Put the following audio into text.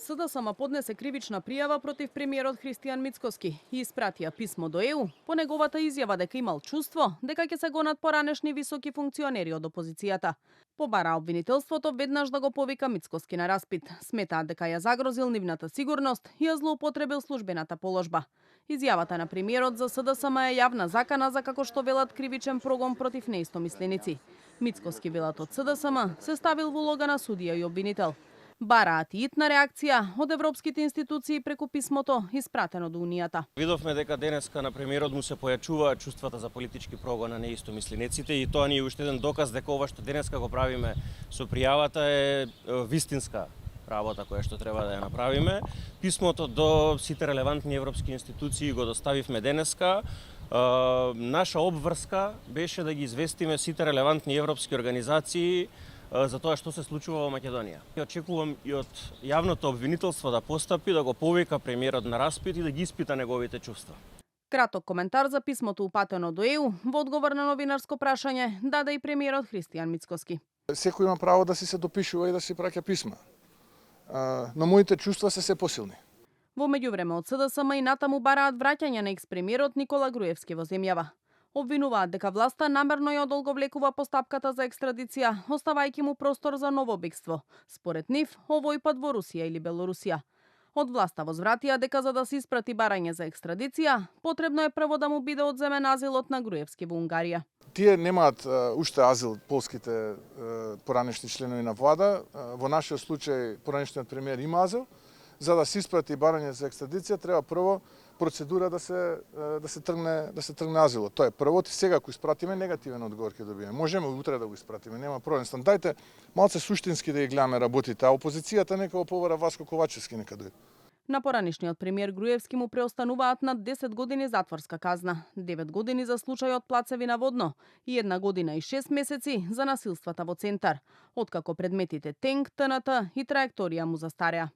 СДСМ поднесе кривична пријава против премиерот Христијан Мицкоски и испратија писмо до ЕУ по неговата изјава дека имал чувство дека ќе се гонат поранешни високи функционери од опозицијата. Побара обвинителството веднаш да го повика Мицкоски на распит. Сметаат дека ја загрозил нивната сигурност и ја злоупотребил службената положба. Изјавата на премиерот за СДСМ е јавна закана за, како што велат, кривичен прогон против неистомисленици. Мицкоски, велат од СДСМ, се ставил во улога на судија и обвинител. Бараат и итна реакција од европските институции преку писмото испратено до Унијата. Видовме дека денеска на премиерот му се појачуваат чувствата за политички прогон на неистомислениците и тоа ни е уште еден доказ дека ова што денеска го правиме со пријавата е вистинска работа која што треба да ја направиме. Писмото до сите релевантни европски институции го доставивме денеска. Наша обврска беше да ги известиме сите релевантни европски организации за тоа што се случува во Македонија. Очекувам и од јавното обвинителство да постапи, да го повика премиерот на распит и да ги испита неговите чувства. Краток коментар за писмото упатено до ЕУ во одговор на новинарско прашање даде и премиерот Христијан Мицкоски. Секој има право да си се допишува и да си праќа писма. Но моите чувства се посилни. Во меѓувреме од СДСМ и натаму бараат враќање на екс-премиерот Никола Груевски во земјава. Обвинуваат дека власта намерно ја одолговлекува постапката за екстрадиција, оставајќи му простор за ново бегство. Според нив, овој пат во Русија или Белорусија. Од власта возвратија дека за да се испрати барање за екстрадиција, потребно е прво да му биде одземен азилот на Груевски во Унгарија. Тие немаат уште азил полските поранешни членови на влада. Во нашиот случај поранешниот премиер има азил. За да се испрати барање за екстрадиција треба прво процедура да се тргне азилот. Тоа е првото и сега ако испратиме негативен одговор ќе добиеме. Можеме утре да го испратиме, нема проблем. Дајте малце суштински да ги гледаме работите, а опозицијата нека го повара Васко Ковачевски нека дојде. На поранешниот премиер Груевски му преостануваат над 10 години затворска казна, 9 години за случајот Плацеви наводно и 1 година и 6 месеци за насилствата во Центар, откако предметите ТЕНК, ТНТ и траекторија му застареа.